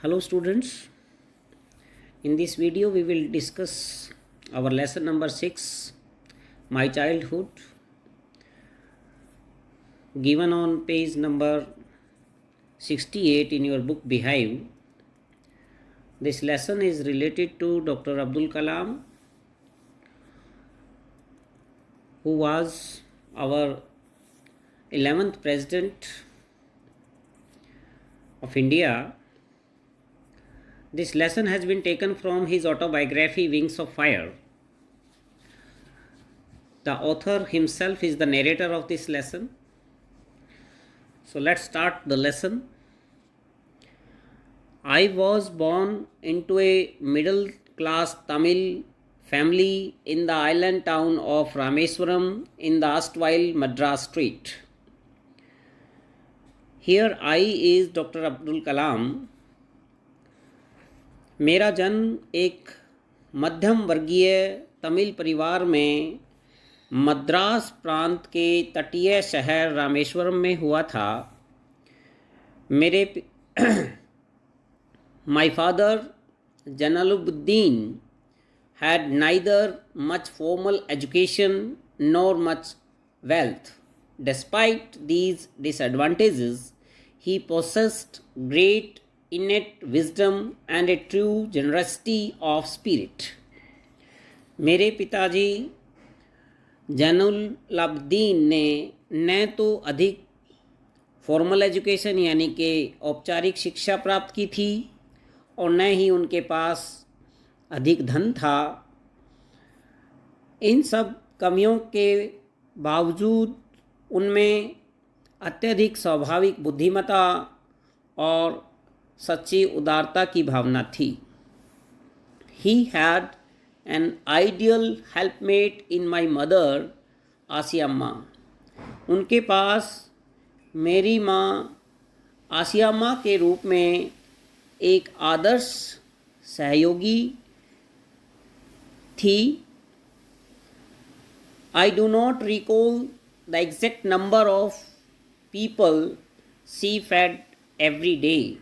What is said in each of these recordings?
Hello students, in this video we will discuss our lesson number 6, My Childhood, given on page number 68 in your book Behave. This lesson is related to Dr. Abdul Kalam, who was our 11th President of India. This lesson has been taken from his autobiography Wings of Fire. The author himself is the narrator of this lesson. So let's start the lesson. I was born into a middle class Tamil family in the island town of Rameswaram in the erstwhile Madras Street. Here I is Dr. Abdul Kalam. मेरा जन्म एक मध्यम वर्गीय तमिल परिवार में मद्रास प्रांत के तटीय शहर रामेश्वरम में हुआ था. मेरे My father Jalaluddin had neither much formal education nor much wealth. Despite these disadvantages, he possessed great innate wisdom and a true generosity of spirit. मेरे पिताजी जैनुलाब्दीन ने न तो अधिक फॉर्मल एजुकेशन यानी कि औपचारिक शिक्षा प्राप्त की थी और न ही उनके पास अधिक धन था. इन सब कमियों के बावजूद उनमें अत्यधिक स्वाभाविक बुद्धिमत्ता और सच्ची उदारता की भावना थी. He had an ideal helpmate in my mother, आसियाम्मा. उनके पास मेरी माँ आसियाम्मा के रूप में एक आदर्श सहयोगी थी. I do not recall the exact number of people she fed every day,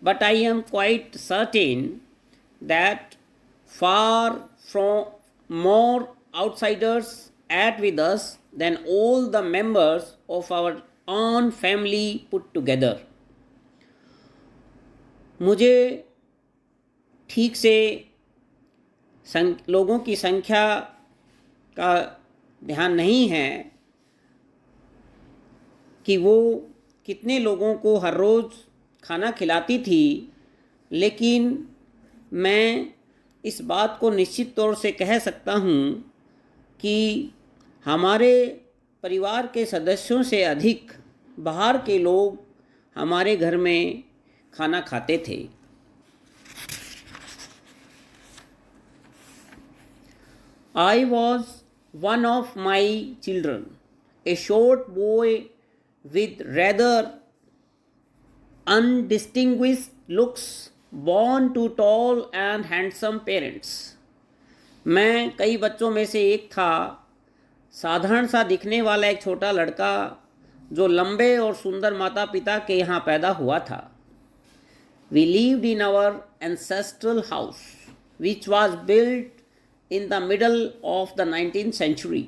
but I am quite certain that far from more outsiders ate with us than all the members of our own family put together. मुझे ठीक से लोगों की संख्या का ध्यान नहीं है कि वो कितने लोगों को हर रोज़ खाना खिलाती थी, लेकिन मैं इस बात को निश्चित तौर से कह सकता हूँ कि हमारे परिवार के सदस्यों से अधिक बाहर के लोग हमारे घर में खाना खाते थे. I was one of my children, a short boy with rather undistinguished looks, born to tall and handsome parents. मैं कई बच्चों में से एक था, साधारण सा दिखने वाला एक छोटा लड़का जो लंबे और सुंदर माता पिता के यहाँ पैदा हुआ था. We lived in our ancestral house, which was built in the middle of the 19th century.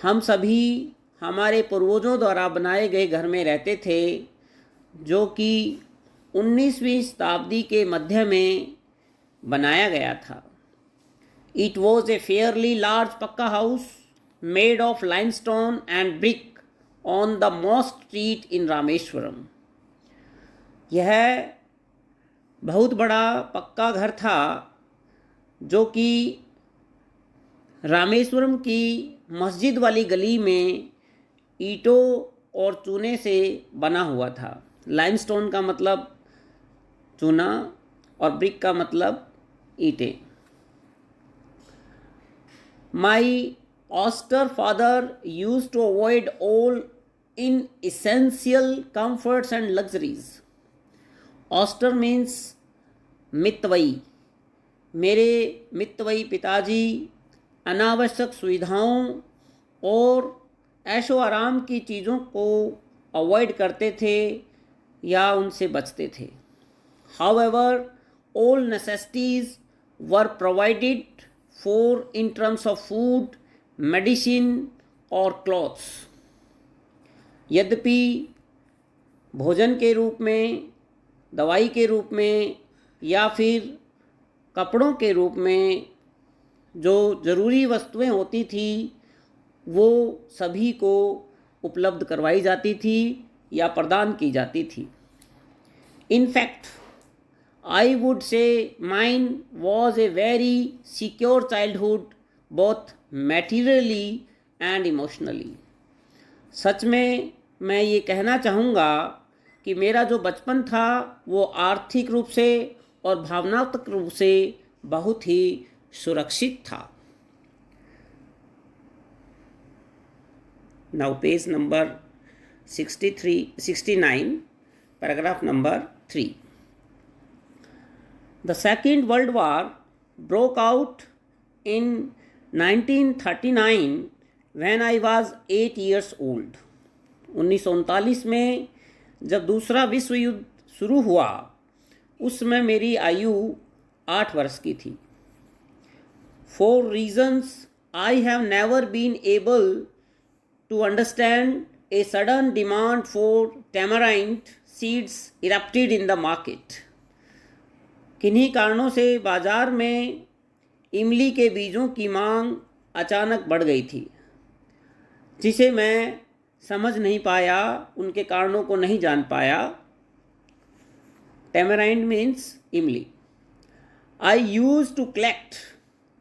हम सभी हमारे पूर्वजों द्वारा बनाए गए घर में रहते थे जो कि 19वीं शताब्दी के मध्य में बनाया गया था. It was a fairly large पक्का house made of limestone and brick on the Moss Street in Rameswaram. यह बहुत बड़ा पक्का घर था जो कि रामेश्वरम की मस्जिद वाली गली में ईंटों और चूने से बना हुआ था. लाइमस्टोन का मतलब चूना और ब्रिक का मतलब ईंटें. My austere father used to avoid all inessential comforts and luxuries. Austere means मितव्ययी. मेरे मितव्ययी पिताजी अनावश्यक सुविधाओं और ऐशो आराम की चीज़ों को अवॉइड करते थे या उनसे बचते थे. However, all necessities were provided for in terms of food, medicine or clothes. यद्यपि भोजन के रूप में, दवाई के रूप में या फिर कपड़ों के रूप में जो ज़रूरी वस्तुएं होती थी वो सभी को उपलब्ध करवाई जाती थी या प्रदान की जाती थी. In fact, I would say mine was a very secure childhood, both materially and emotionally. सच में मैं ये कहना चाहूँगा कि मेरा जो बचपन था वो आर्थिक रूप से और भावनात्मक रूप से बहुत ही सुरक्षित था. Now page number 69, paragraph number 3. The Second World War broke out in 1939 when I was 8 years old. 1939 में जब दूसरा विश्व युद्ध शुरू हुआ उस समय मेरी आयु 8 वर्ष की थी. For reasons I have never been able to understand, a sudden demand for tamarind seeds erupted in the market. किन्हीं कारणों से बाज़ार में इमली के बीजों की मांग अचानक बढ़ गई थी जिसे मैं समझ नहीं पाया, उनके कारणों को नहीं जान पाया. Tamarind means इमली. I used to collect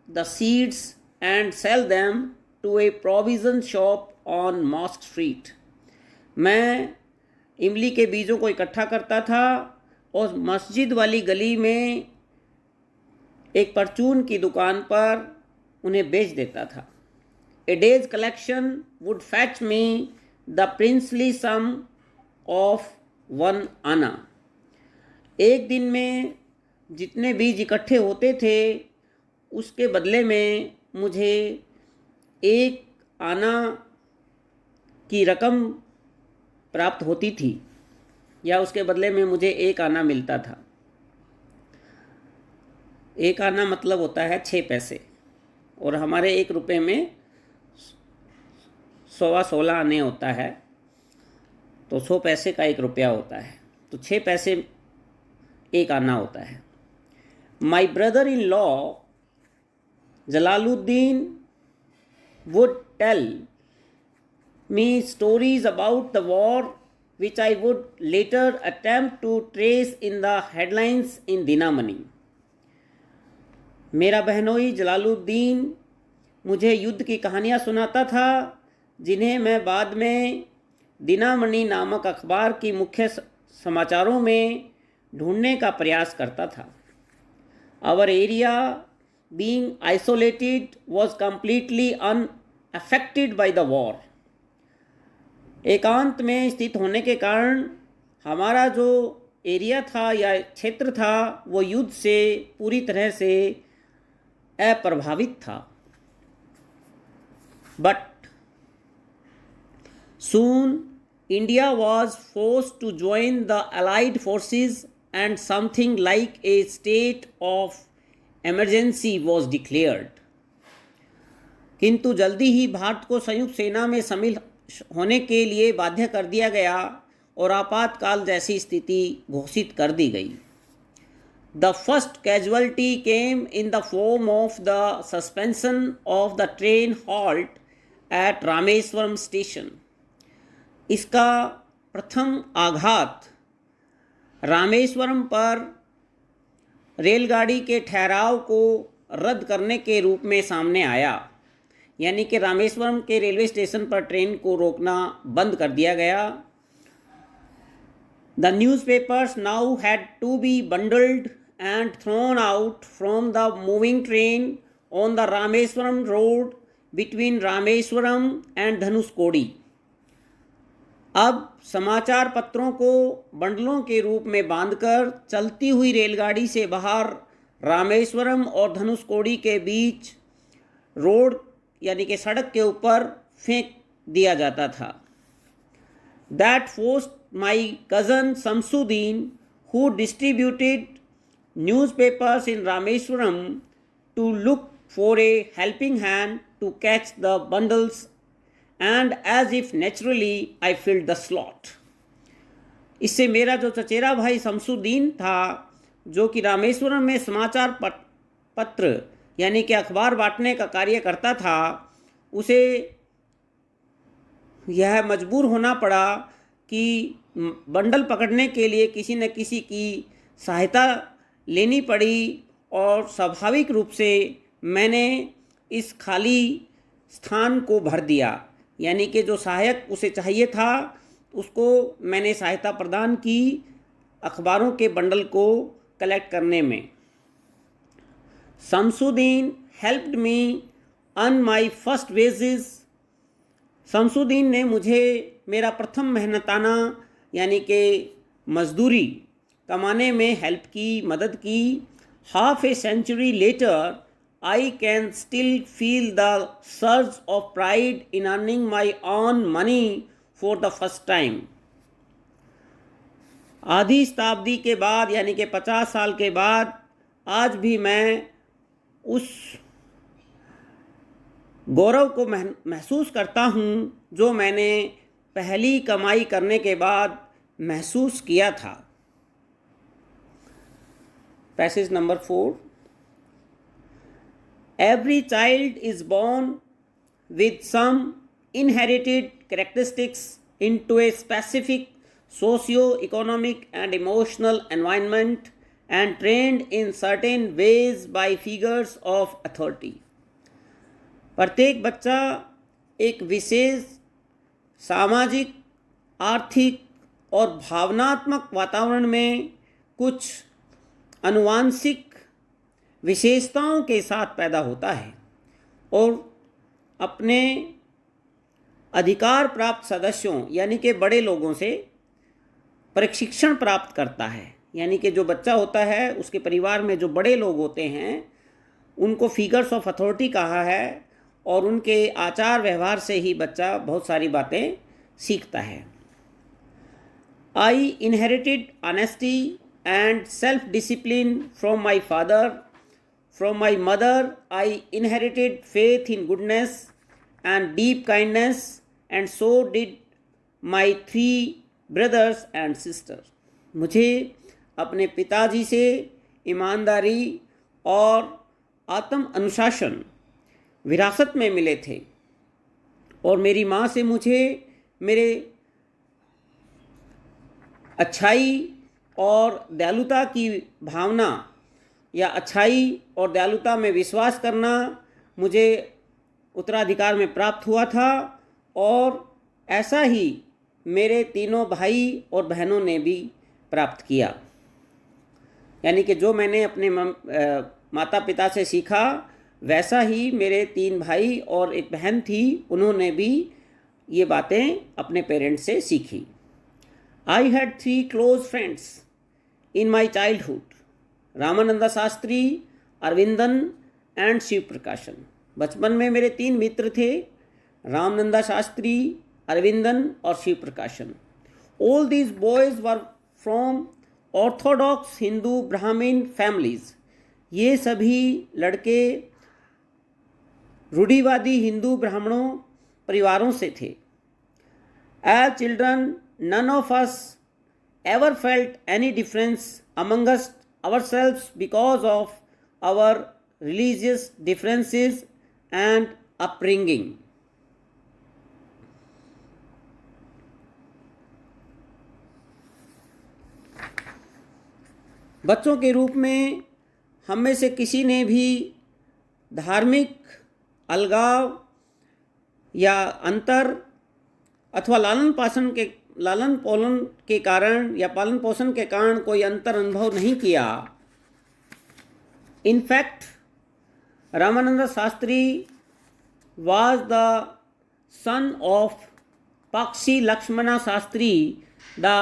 the seeds and sell them to a provision shop on Mosque Street. मैं इमली के बीजों को इकट्ठा करता था और मस्जिद वाली गली में एक परचून की दुकान पर उन्हें बेच देता था. A day's collection would fetch me the princely sum of 1 आना. एक दिन में जितने बीज इकट्ठे होते थे उसके बदले में मुझे 1 आना की रकम प्राप्त होती थी या उसके बदले में मुझे 1 आना मिलता था. 1 आना मतलब होता है 6 पैसे और हमारे 1 रुपये में 16 आने होता है तो 100 पैसे का 1 रुपया होता है तो 6 पैसे 1 आना होता है. My brother in law Jalaluddin would tell me stories about the war which I would later attempt to trace in the headlines in Dinamani. मेरा बहनोई जलालुद्दीन मुझे युद्ध की कहानियाँ सुनाता था जिन्हें मैं बाद में दिनामणि नामक अखबार की मुख्य समाचारों में ढूंढने का प्रयास करता था. Our area being isolated was completely unaffected by the war. एकांत में स्थित होने के कारण हमारा जो एरिया था या क्षेत्र था वो युद्ध से पूरी तरह से अप्रभावित था. But soon India was forced to join the Allied forces and something like a state of emergency was declared. किंतु जल्दी ही भारत को संयुक्त सेना में शामिल होने के लिए बाध्य कर दिया गया और आपातकाल जैसी स्थिति घोषित कर दी गई. The first casualty came in the form of the suspension of the train halt at Rameswaram station. इसका प्रथम आघात रामेश्वरम पर रेलगाड़ी के ठहराव को रद्द करने के रूप में सामने आया. यानी कि रामेश्वरम के रेलवे स्टेशन पर ट्रेन को रोकना बंद कर दिया गया. The newspapers now had to be bundled and thrown out from the moving train on the Rameswaram road between Rameswaram and Dhanuskodi. अब समाचार पत्रों को बंडलों के रूप में बांधकर चलती हुई रेलगाड़ी से बाहर रामेश्वरम और धनुषकोडी के बीच रोड यानी कि सड़क के ऊपर फेंक दिया जाता था. That forced my cousin Samsudeen, who distributed newspapers in Rameswaram to look for a helping hand to catch the bundles, and as if naturally I filled the slot. इससे मेरा जो चचेरा भाई शमसुद्दीन था, जो कि रामेश्वरम में समाचार पत्र यानी कि अखबार बांटने का कार्य करता था, उसे यह मजबूर होना पड़ा कि बंडल पकड़ने के लिए किसी न किसी की सहायता लेनी पड़ी, और स्वाभाविक रूप से मैंने इस खाली स्थान को भर दिया। यानी कि जो सहायक उसे चाहिए था उसको मैंने सहायता प्रदान की अखबारों के बंडल को कलेक्ट करने में। Shamsuddin helped me earn my first wages. Shamsuddin ने मुझे मेरा प्रथम मेहनताना यानी कि मजदूरी कमाने में हेल्प की, मदद की। Half a century later I can still feel the surge of pride in earning my own money for the first time. आधी शताब्दी के बाद यानी कि 50 साल के बाद आज भी मैं उस गौरव को महसूस करता हूँ जो मैंने पहली कमाई करने के बाद महसूस किया था। Passage number 4। Every child is born with some inherited characteristics into a specific socio-economic and emotional environment and trained in certain ways by figures of authority. प्रत्येक बच्चा एक विशेष सामाजिक, आर्थिक और भावनात्मक वातावरण में कुछ आनुवांशिक विशेषताओं के साथ पैदा होता है और अपने अधिकार प्राप्त सदस्यों यानी कि बड़े लोगों से प्रशिक्षण प्राप्त करता है। यानी कि जो बच्चा होता है उसके परिवार में जो बड़े लोग होते हैं उनको फिगर्स ऑफ अथॉरिटी कहा है, और उनके आचार व्यवहार से ही बच्चा बहुत सारी बातें सीखता है। आई inherited honesty and self discipline from my father. From my mother, I inherited faith in goodness and deep kindness, and so did my 3 brothers and sisters. मुझे अपने पिताजी से ईमानदारी और आत्म अनुशासन विरासत में मिले थे, और मेरी माँ से मुझे मेरे अच्छाई और दयालुता की भावना या अच्छाई और दयालुता में विश्वास करना मुझे उत्तराधिकार में प्राप्त हुआ था, और ऐसा ही मेरे तीनों भाई और बहनों ने भी प्राप्त किया। यानी कि जो मैंने अपने माता पिता से सीखा वैसा ही मेरे 3 भाई और एक बहन थी, उन्होंने भी ये बातें अपने पेरेंट्स से सीखी। I had 3 close friends in my childhood, Ramananda Shastri, Aravindan and Shiv Prakashan. बचपन में मेरे 3 मित्र थे, रामानंदा शास्त्री, अरविंदन और शिव प्रकाशन। All these boys were from Orthodox Hindu ब्राह्मण फैमिलीज़। ये सभी लड़के रूढ़िवादी हिंदू ब्राह्मणों परिवारों से थे। As children none of us ever felt any difference among us ourselves because of our religious differences and upbringing. बच्चों के रूप में हम में से किसी ने भी धार्मिक अलगाव या अंतर अथवा लालन पालन के कारण या पालन पोषण के कारण कोई अंतर अनुभव नहीं किया। In fact Ramanand Shastri was the son of Pakshi Lakshmana Shastri, the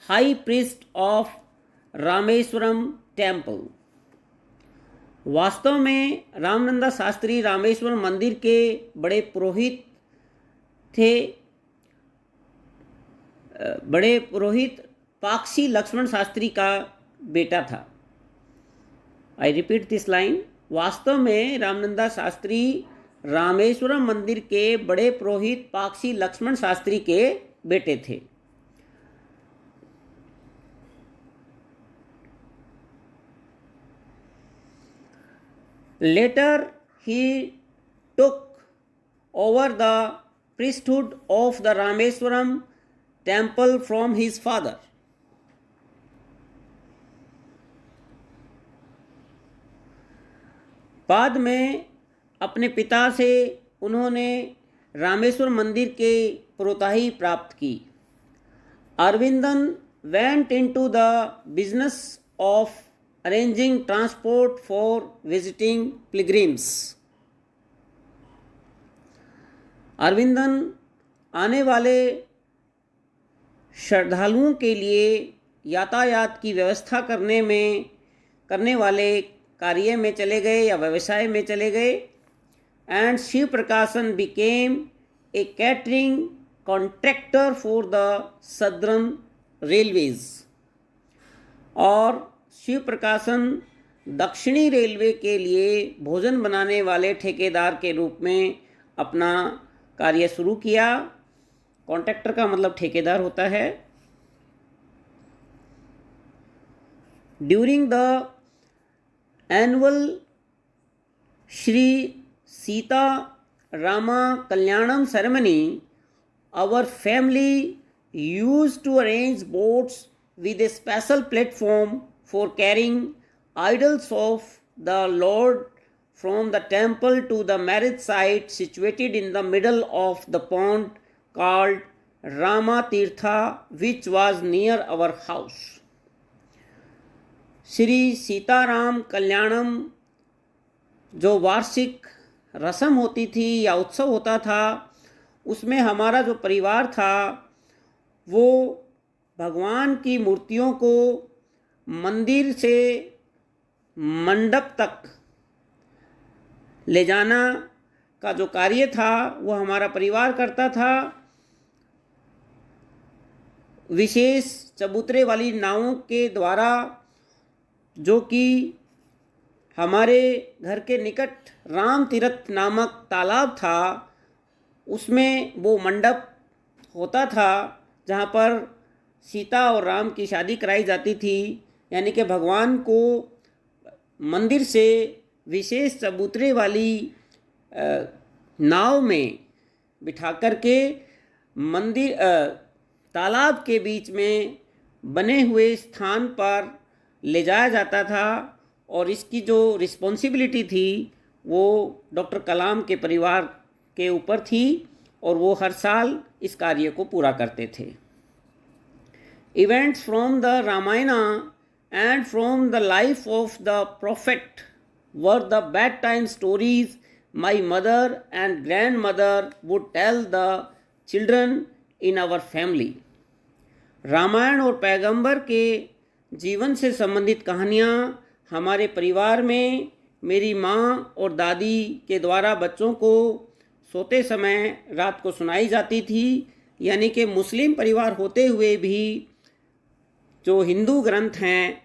high priest of Rameswaram temple. वास्तव में रामानंद शास्त्री रामेश्वरम मंदिर के बड़े पुरोहित थे। बड़े पुरोहित पाक्षी लक्ष्मण शास्त्री का बेटा था। I repeat this line. वास्तव में रामनंदा शास्त्री रामेश्वरम मंदिर के बड़े पुरोहित पाक्षी लक्ष्मण शास्त्री के बेटे थे। Later he took over the priesthood of the Rameswaram temple from his father. बाद में अपने पिता से उन्होंने रामेश्वर मंदिर के पुरोताही प्राप्त की। Aravindan went into the business of arranging transport for visiting pilgrims. Aravindan आने वाले श्रद्धालुओं के लिए यातायात की व्यवस्था करने वाले कार्य में चले गए या व्यवसाय में चले गए। एंड शिव प्रकाशन became a catering contractor for the southern railways. और शिव प्रकाशन दक्षिणी रेलवे के लिए भोजन बनाने वाले ठेकेदार के रूप में अपना कार्य शुरू किया। कॉन्ट्रैक्टर का मतलब ठेकेदार होता है। During the annual Shri Sita Rama Kalyanam ceremony, our family used to arrange boats with a special platform for carrying idols of the Lord from the temple to the marriage site situated in the middle of the pond called Rama Tirtha, which was near our house. Shri Sitaram Kalyanam जो वार्षिक रस्म होती थी या उत्सव होता था, उसमें हमारा जो परिवार था वो भगवान की मूर्तियों को मंदिर से मंडप तक ले जाना का जो कार्य था वो हमारा परिवार करता था। विशेष चबूतरे वाली नावों के द्वारा, जो कि हमारे घर के निकट राम तीर्थ नामक तालाब था, उसमें वो मंडप होता था जहाँ पर सीता और राम की शादी कराई जाती थी। यानी कि भगवान को मंदिर से विशेष चबूतरे वाली नाव में बिठा करके मंदिर तालाब के बीच में बने हुए स्थान पर ले जाया जाता था। और इसकी जो रिस्पॉन्सिबिलिटी थी वो डॉक्टर कलाम के परिवार के ऊपर थी और वो हर साल इस कार्य को पूरा करते थे। Events from the Ramayana and from the life of the prophet were the bedtime stories my mother and grandmother would tell the children in our family. Ramayan और पैगंबर के जीवन से संबंधित कहानियाँ हमारे परिवार में मेरी माँ और दादी के द्वारा बच्चों को सोते समय रात को सुनाई जाती थी। यानी कि मुस्लिम परिवार होते हुए भी जो हिंदू ग्रंथ हैं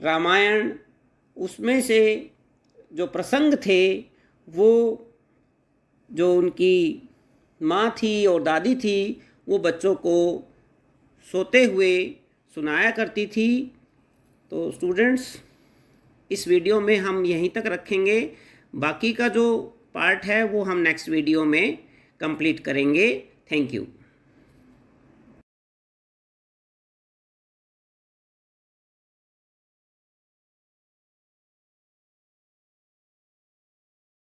रामायण, उसमें से जो प्रसंग थे वो जो उनकी माँ थी और दादी थी वो बच्चों को सोते हुए सुनाया करती थी। तो स्टूडेंट्स, इस वीडियो में हम यहीं तक रखेंगे। बाकी का जो पार्ट है वो हम नेक्स्ट वीडियो में कंप्लीट करेंगे। Thank you.